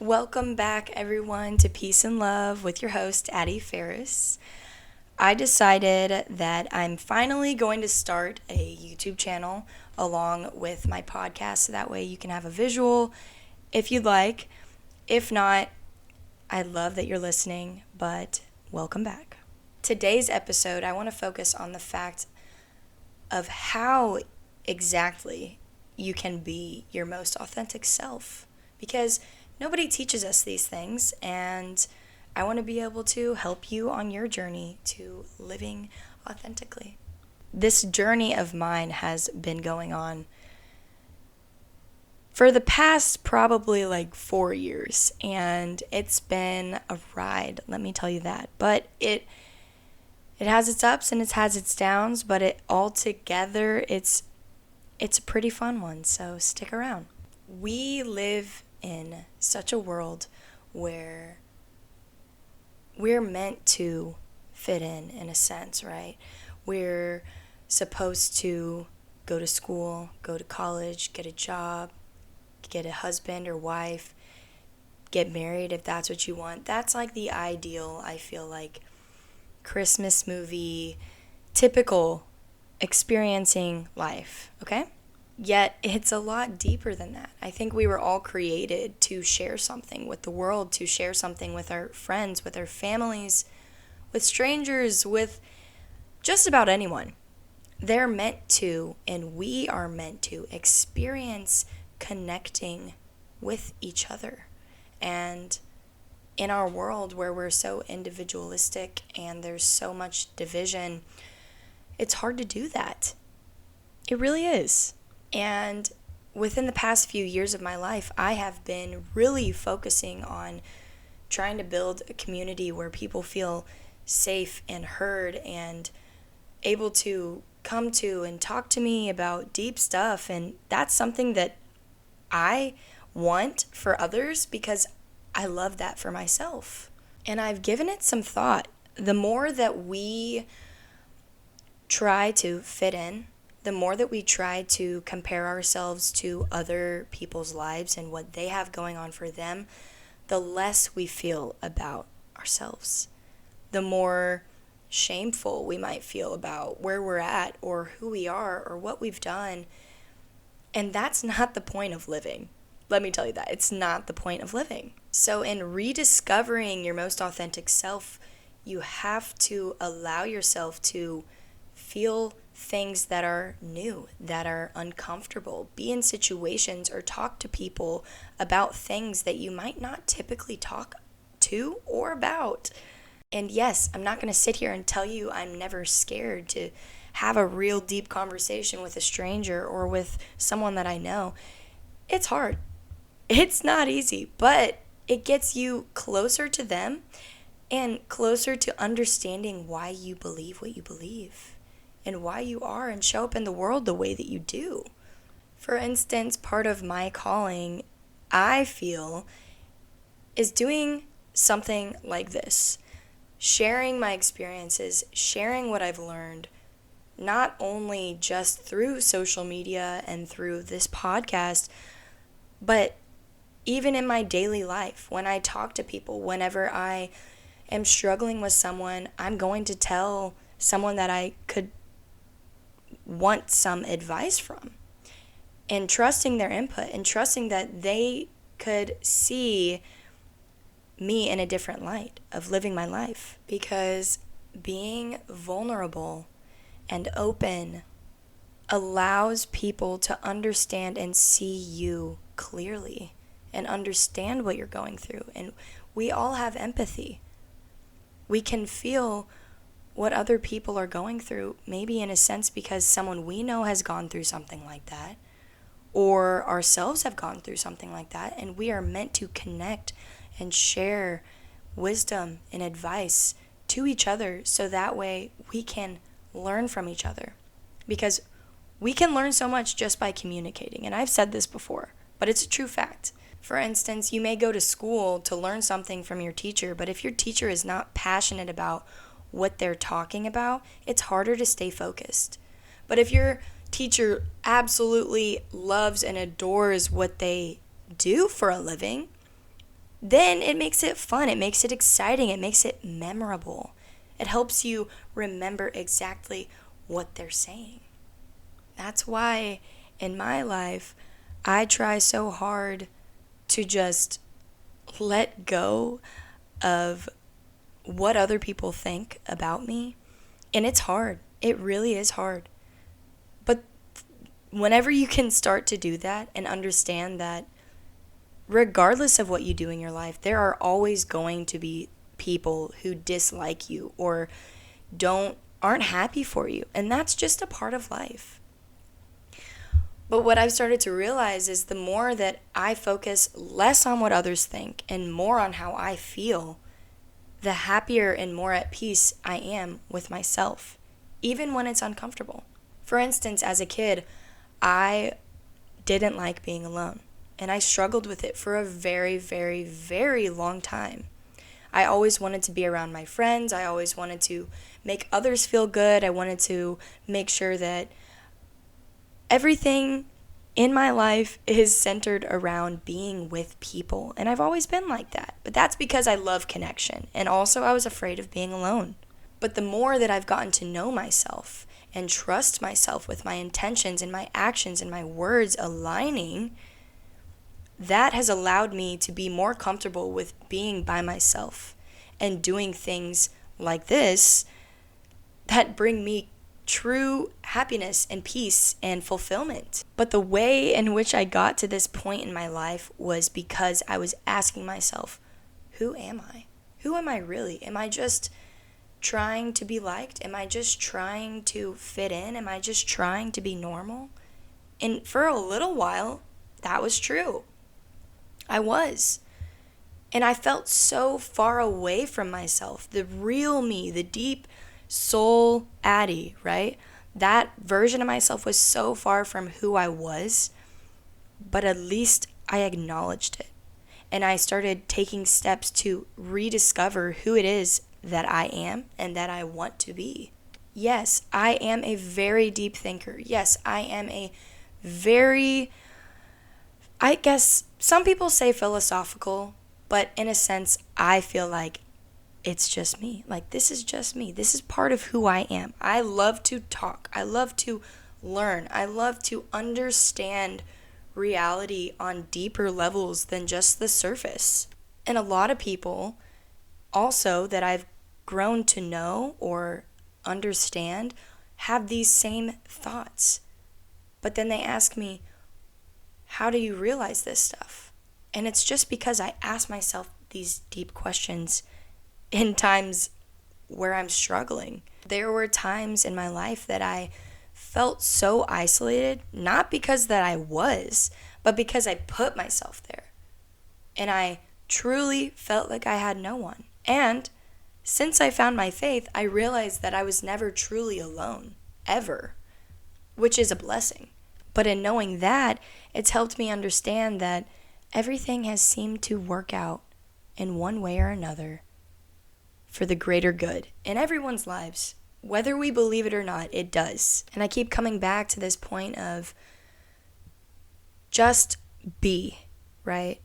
Welcome back, everyone, to Peace and Love with your host, Addie Ferris. I decided that I'm finally going to start a YouTube channel along with my podcast, so that way you can have a visual if you'd like. If not, I love that you're listening, but welcome back. Today's episode, I want to focus on the fact of how exactly you can be your most authentic self, because nobody teaches us these things, and I want to be able to help you on your journey to living authentically. This journey of mine has been going on for the past probably like 4 years, and it's been a ride, let me tell you that. But it has its ups and it has its downs, but it all together, it's a pretty fun one, so stick around. We live in such a world where we're meant to fit in a sense, right? We're supposed to go to school, go to college, get a job, get a husband or wife, get married if that's what you want. That's like the ideal, I feel like, Christmas movie, typical experiencing life, okay? Yet it's a lot deeper than that. I think we were all created to share something with the world, to share something with our friends, with our families, with strangers, with just about anyone. They're meant to, and we are meant to, experience connecting with each other. And in our world where we're so individualistic and there's so much division, it's hard to do that. It really is. And within the past few years of my life, I have been really focusing on trying to build a community where people feel safe and heard and able to come to and talk to me about deep stuff. And that's something that I want for others because I love that for myself. And I've given it some thought. The more that we try to fit in, the more that we try to compare ourselves to other people's lives and what they have going on for them, the less we feel about ourselves. The more shameful we might feel about where we're at or who we are or what we've done. And that's not the point of living. Let me tell you that. It's not the point of living. So in rediscovering your most authentic self, you have to allow yourself to feel things that are new, that are uncomfortable, be in situations or talk to people about things that you might not typically talk to or about. And yes, I'm not going to sit here and tell you I'm never scared to have a real deep conversation with a stranger or with someone that I know. It's hard. It's not easy, but it gets you closer to them and closer to understanding why you believe what you believe and why you are and show up in the world the way that you do. For instance, part of my calling, I feel, is doing something like this. Sharing my experiences, sharing what I've learned, not only just through social media and through this podcast, but even in my daily life. When I talk to people, whenever I am struggling with someone, I'm going to tell someone that I could want some advice from, and trusting their input and trusting that they could see me in a different light of living my life. Because being vulnerable and open allows people to understand and see you clearly and understand what you're going through. And we all have empathy. We can feel what other people are going through, maybe in a sense because someone we know has gone through something like that, or ourselves have gone through something like that, and we are meant to connect and share wisdom and advice to each other so that way we can learn from each other. Because we can learn so much just by communicating, and I've said this before, but it's a true fact. For instance, you may go to school to learn something from your teacher, but if your teacher is not passionate about what they're talking about, it's harder to stay focused. But if your teacher absolutely loves and adores what they do for a living, then it makes it fun, it makes it exciting, it makes it memorable. It helps you remember exactly what they're saying. That's why in my life, I try so hard to just let go of what other people think about me. And it's hard. It really is hard. But whenever you can start to do that and understand that regardless of what you do in your life, there are always going to be people who dislike you or aren't happy for you. And that's just a part of life. But what I've started to realize is the more that I focus less on what others think and more on how I feel, the happier and more at peace I am with myself, even when it's uncomfortable. For instance, as a kid, I didn't like being alone, and I struggled with it for a very, very, very long time. I always wanted to be around my friends. I always wanted to make others feel good. I wanted to make sure that everything in my life is centered around being with people. And I've always been like that. But that's because I love connection. And also I was afraid of being alone. But the more that I've gotten to know myself and trust myself with my intentions and my actions and my words aligning, that has allowed me to be more comfortable with being by myself and doing things like this that bring me true happiness and peace and fulfillment. But the way in which I got to this point in my life was because I was asking myself, who am I? Who am I really? Am I just trying to be liked? Am I just trying to fit in? Am I just trying to be normal? And for a little while, that was true. I was. And I felt so far away from myself. The real me, the deep soul Addie, right? That version of myself was so far from who I was, but at least I acknowledged it. And I started taking steps to rediscover who it is that I am and that I want to be. Yes, I am a very deep thinker. Yes, I am a very, I guess some people say philosophical, but in a sense, I feel like it's just me. Like, this is just me. This is part of who I am. I love to talk. I love to learn. I love to understand reality on deeper levels than just the surface. And a lot of people also that I've grown to know or understand have these same thoughts. But then they ask me, how do you realize this stuff? And it's just because I ask myself these deep questions in times where I'm struggling. There were times in my life that I felt so isolated, not because that I was, but because I put myself there. And I truly felt like I had no one. And since I found my faith, I realized that I was never truly alone, ever, which is a blessing. But in knowing that, it's helped me understand that everything has seemed to work out in one way or another for the greater good in everyone's lives. Whether we believe it or not, it does. And I keep coming back to this point of just be, right?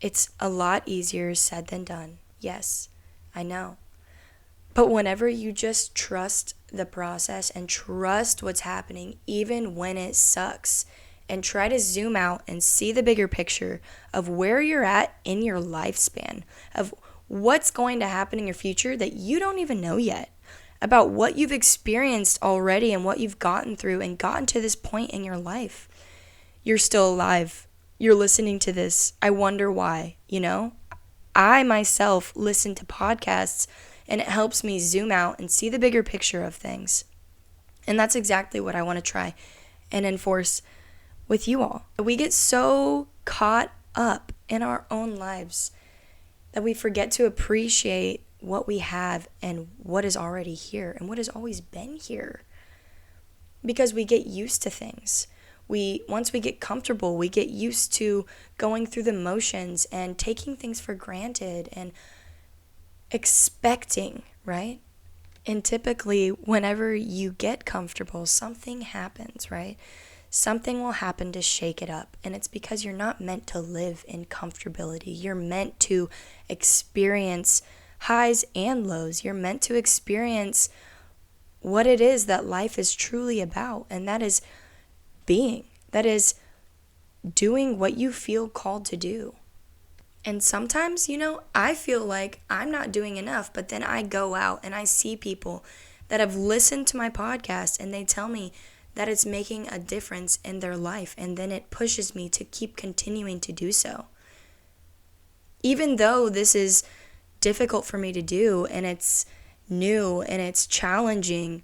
It's a lot easier said than done. Yes, I know. But whenever you just trust the process and trust what's happening, even when it sucks, and try to zoom out and see the bigger picture of where you're at in your lifespan, of what's going to happen in your future that you don't even know yet, about what you've experienced already and what you've gotten through and gotten to this point in your life. You're still alive. You're listening to this. I wonder why, I myself listen to podcasts and it helps me zoom out and see the bigger picture of things. And that's exactly what I want to try and enforce with you all. We get so caught up in our own lives that we forget to appreciate what we have and what is already here and what has always been here. Because we get used to things. Once we get comfortable, we get used to going through the motions and taking things for granted and expecting, right? And typically, whenever you get comfortable, something happens, right? something will happen to shake it up. And it's because you're not meant to live in comfortability. You're meant to experience highs and lows. You're meant to experience what it is that life is truly about. And that is being. That is doing what you feel called to do. And sometimes, I feel like I'm not doing enough, but then I go out and I see people that have listened to my podcast and they tell me that it's making a difference in their life, and then it pushes me to keep continuing to do so. Even though this is difficult for me to do and it's new and it's challenging,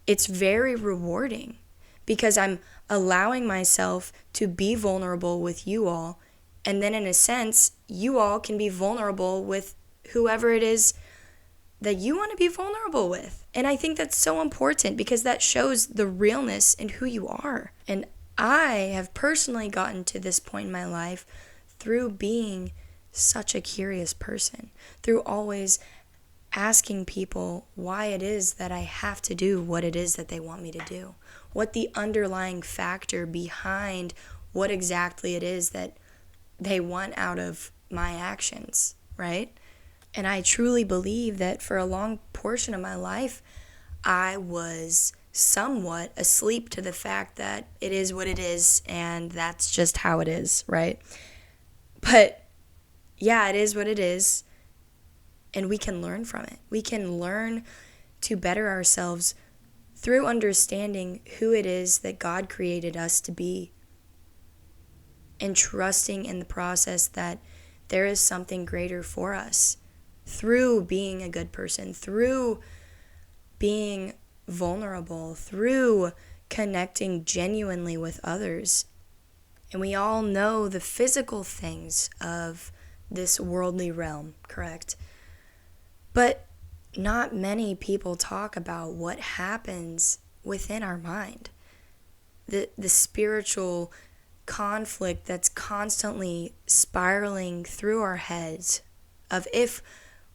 it's very rewarding because I'm allowing myself to be vulnerable with you all. And then in a sense, you all can be vulnerable with whoever it is that you want to be vulnerable with. And I think that's so important because that shows the realness in who you are. And I have personally gotten to this point in my life through being such a curious person, through always asking people why it is that I have to do what it is that they want me to do, what the underlying factor behind what exactly it is that they want out of my actions, right? And I truly believe that for a long portion of my life, I was somewhat asleep to the fact that it is what it is and that's just how it is, right? But yeah, it is what it is, and we can learn from it. We can learn to better ourselves through understanding who it is that God created us to be, and trusting in the process that there is something greater for us through being a good person, through being vulnerable, through connecting genuinely with others. And we all know the physical things of this worldly realm, correct? But not many people talk about what happens within our mind, the spiritual conflict that's constantly spiraling through our heads of if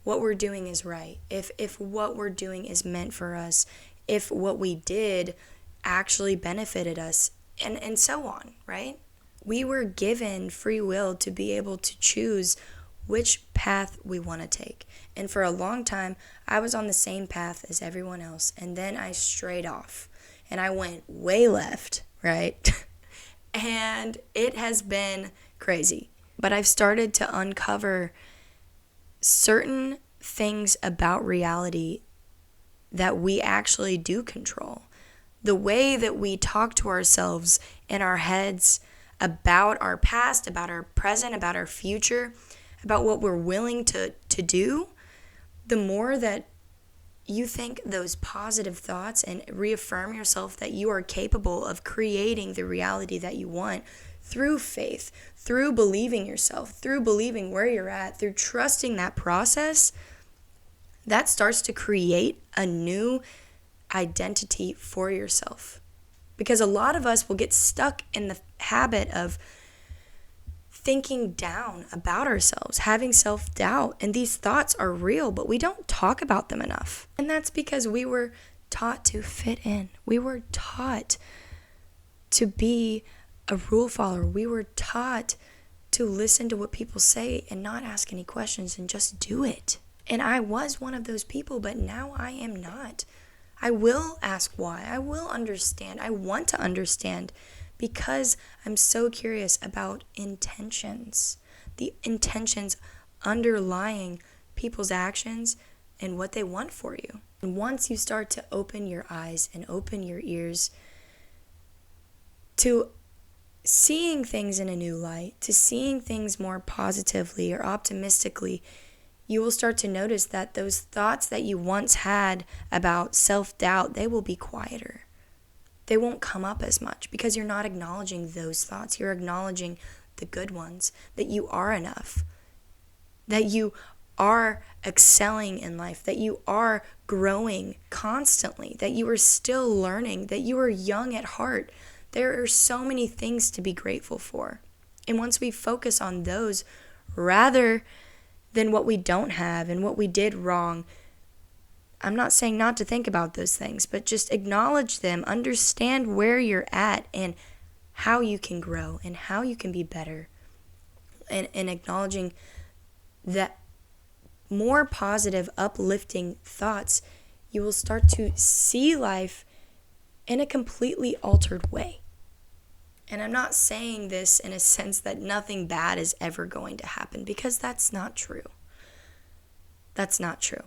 what we're doing is right, if what we're doing is meant for us, if what we did actually benefited us, and so on, right? We were given free will to be able to choose which path we want to take. And for a long time, I was on the same path as everyone else, and then I strayed off and I went way left, right? And it has been crazy. But I've started to uncover certain things about reality that we actually do control. The way that we talk to ourselves in our heads about our past, about our present, about our future, about what we're willing to do, the more that you think those positive thoughts and reaffirm yourself that you are capable of creating the reality that you want through faith, through believing yourself, through believing where you're at, through trusting that process, that starts to create a new identity for yourself. Because a lot of us will get stuck in the habit of thinking down about ourselves, having self-doubt, and these thoughts are real, but we don't talk about them enough. And that's because we were taught to fit in. We were taught to be a rule follower. We were taught to listen to what people say and not ask any questions and just do it. And I was one of those people, but now I am not. I will ask why. I will understand. I want to understand because I'm so curious about intentions, the intentions underlying people's actions and what they want for you. And once you start to open your eyes and open your ears to seeing things in a new light, to seeing things more positively or optimistically, you will start to notice that those thoughts that you once had about self-doubt, they will be quieter. They won't come up as much because you're not acknowledging those thoughts. You're acknowledging the good ones, that you are enough, that you are excelling in life, that you are growing constantly, that you are still learning, that you are young at heart. There are so many things to be grateful for. And once we focus on those rather than what we don't have and what we did wrong, I'm not saying not to think about those things, but just acknowledge them, understand where you're at and how you can grow and how you can be better. And acknowledging that more positive, uplifting thoughts, you will start to see life in a completely altered way. And I'm not saying this in a sense that nothing bad is ever going to happen, because that's not true. That's not true.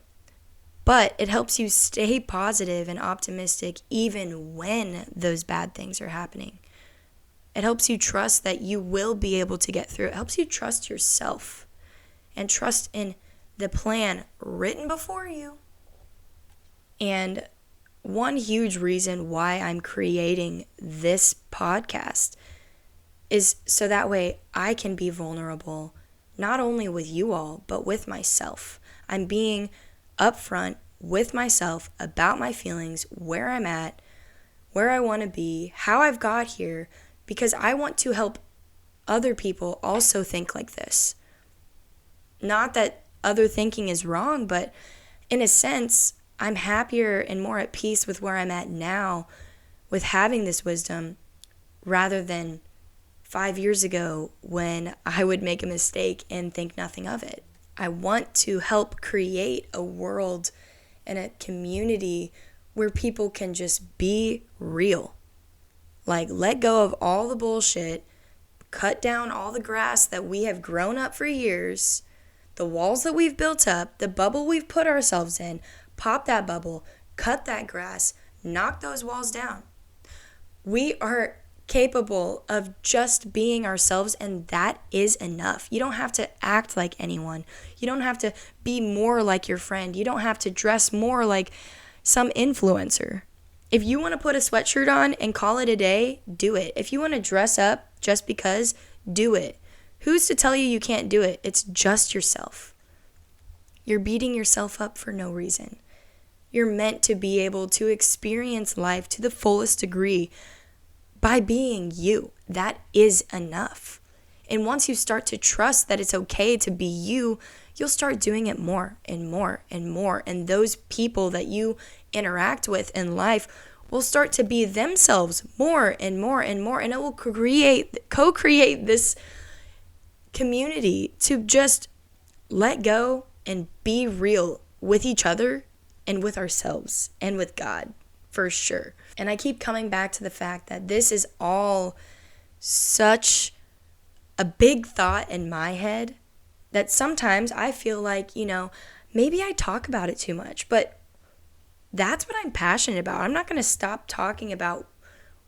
But it helps you stay positive and optimistic even when those bad things are happening. It helps you trust that you will be able to get through. It helps you trust yourself and trust in the plan written before you. And one huge reason why I'm creating this podcast is so that way I can be vulnerable, not only with you all, but with myself. I'm being upfront with myself about my feelings, where I'm at, where I want to be, how I've got here, because I want to help other people also think like this. Not that other thinking is wrong, but in a sense, I'm happier and more at peace with where I'm at now with having this wisdom rather than 5 years ago when I would make a mistake and think nothing of it. I want to help create a world and a community where people can just be real. Like, let go of all the bullshit, cut down all the grass that we have grown up for years, the walls that we've built up, the bubble we've put ourselves in. Pop that bubble, cut that grass, knock those walls down. We are capable of just being ourselves, and that is enough. You don't have to act like anyone. You don't have to be more like your friend. You don't have to dress more like some influencer. If you want to put a sweatshirt on and call it a day, do it. If you want to dress up just because, do it. Who's to tell you you can't do it? It's just yourself. You're beating yourself up for no reason. You're meant to be able to experience life to the fullest degree by being you. That is enough. And once you start to trust that it's okay to be you, you'll start doing it more and more and more. And those people that you interact with in life will start to be themselves more and more and more. And it will co-create this community to just let go and be real with each other and with ourselves and with God, for sure. And I keep coming back to the fact that this is all such a big thought in my head that sometimes I feel like, maybe I talk about it too much, but that's what I'm passionate about. I'm not going to stop talking about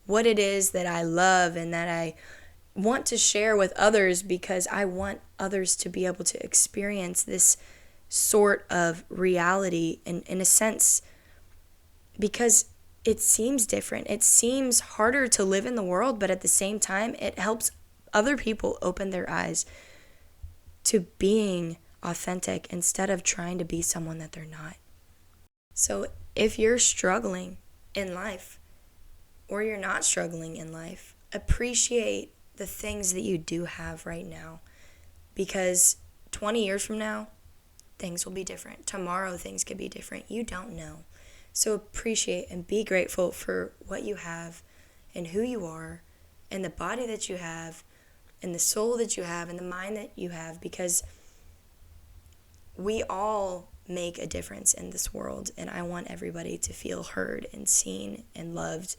what it is that I love and that I want to share with others, because I want others to be able to experience this sort of reality in a sense, because it seems different. It seems harder to live in the world, but at the same time, it helps other people open their eyes to being authentic instead of trying to be someone that they're not. So if you're struggling in life or you're not struggling in life, appreciate the things that you do have right now, because 20 years from now, things will be different. Tomorrow, things could be different. You don't know. So appreciate and be grateful for what you have and who you are and the body that you have and the soul that you have and the mind that you have, because we all make a difference in this world, and I want everybody to feel heard and seen and loved.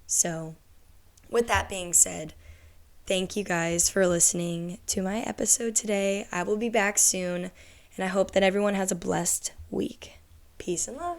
So with that being said, thank you guys for listening to my episode today. I will be back soon, and I hope that everyone has a blessed week. Peace and love.